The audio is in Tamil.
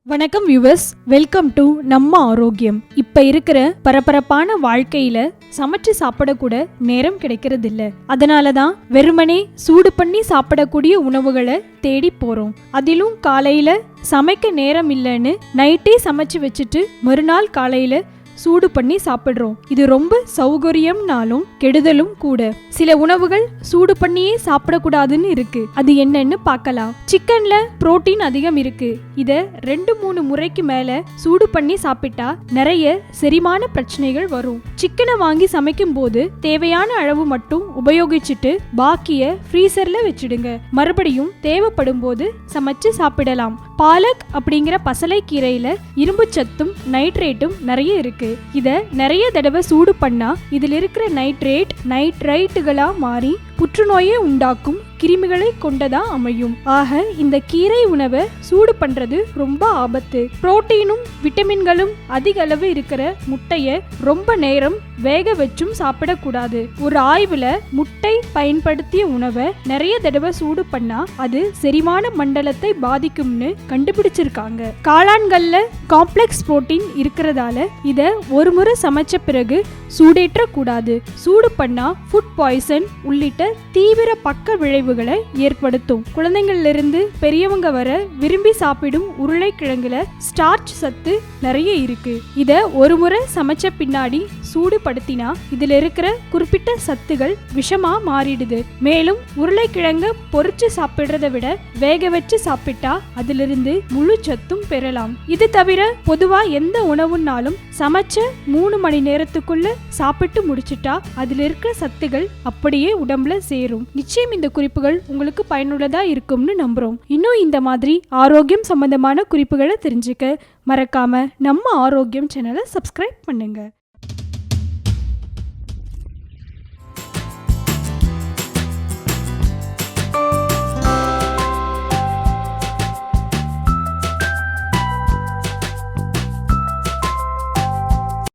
வணக்கம் வியூவர்ஸ், வெல்கம் டு நம்ம ஆரோக்கியம். இப்ப இருக்கிற பரபரப்பான வாழ்க்கையில சமைச்சு சாப்பிடக்கூட நேரம் கிடைக்கிறது இல்ல. அதனாலதான் வெறுமனே சூடு பண்ணி சாப்பிடக்கூடிய உணவுகளை தேடி போறோம். அதிலும் காலையில சமைக்க நேரம் இல்லைன்னு நைட்டே சமைச்சு வச்சுட்டு மறுநாள் காலையில சூடு பண்ணி சாப்பிடுறோம். இது ரொம்ப சௌகரியம்னாலும் கெடுதலும் கூட. சில உணவுகள் சூடு பண்ணியே சாப்பிடக்கூடாதுன்னு இருக்கு. அது என்னன்னு பார்க்கலாம். சிக்கன்ல புரோட்டீன் அதிகம் இருக்கு. இத 2-3 முறைக்கு மேல சூடு பண்ணி சாப்பிட்டா நிறைய செரிமான பிரச்சனைகள் வரும். சிக்கனை வாங்கி சமைக்கும் போது தேவையான அளவு மட்டும் உபயோகிச்சுட்டு பாக்கிய ஃப்ரீசர்ல வச்சிடுங்க. மறுபடியும் தேவைப்படும் போது சமைச்சு சாப்பிடலாம். பாலக் அப்படிங்கிற பசலை கீரையில இரும்பு சத்தும் நைட்ரேட்டும் நிறைய இருக்கு. இத நிறைய தடவை சூடு பண்ணா இதில் இருக்கிற நைட்ரைட்டுகளா மாறி புற்றுநோயை உண்டாக்கும் கிருமிகளை கொண்டதா அமையும். ஆக இந்த கீரை உணவை சூடு பண்றது ரொம்ப ஆபத்து. புரோட்டீனும் விட்டமின்களும் அதிக அளவு இருக்கிற முட்டைய ரொம்ப நேரம் வேக வச்சும் சாப்பிடக்கூடாது. ஒரு ஆய்வுல முட்டை பயன்படுத்திய உணவை நிறைய தடவை சூடு பண்ணா அது செரிமான மண்டலத்தை பாதிக்கும்னு கண்டுபிடிச்சிருக்காங்க. காளான்கள்ல காம்ப்ளெக்ஸ் புரோட்டீன் இருக்கிறதால இத ஒரு முறை சமைச்ச பிறகு சூடேற்ற கூடாது. சூடு பண்ணா ஃபுட் பாய்சன் உள்ளிட்ட தீவிர பக்க விளைவுகளை ஏற்படுத்தும். குழந்தைங்கள்ல இருந்து பெரியவங்க வர விரும்பி சாப்பிடும் உருளைக்கிழங்குல ஸ்டார்ச் சத்து நிறைய இருக்கு. இத ஒரு முறை சமைச்ச பின்னாடி சூடுபடுத்தினா இதுல இருக்கிற குறிப்பிட்ட சத்துகள் விஷமா மாறிடுது. மேலும் உருளைக்கிழங்கு பொரிச்சு சாப்பிடுறத விட வேக வச்சு சாப்பிட்டா அதிலிருந்து முழு சத்தும் பெறலாம். இது தவிர பொதுவா எந்த உணவுனாலும் சமைச்ச 3 மணி நேரத்துக்குள்ள சாப்பிட்டு முடிச்சுட்டா அதுல இருக்கிற சத்துகள் அப்படியே உடம்புல சேரும். நிச்சயம் இந்த குறிப்புகள் உங்களுக்கு பயனுள்ளதா இருக்கும்னு நம்புறோம். இன்னும் இந்த மாதிரி ஆரோக்கியம் சம்பந்தமான குறிப்புகளை தெரிஞ்சுக்க மறக்காம நம்ம ஆரோக்கியம் சேனலை சப்ஸ்கிரைப் பண்ணுங்க.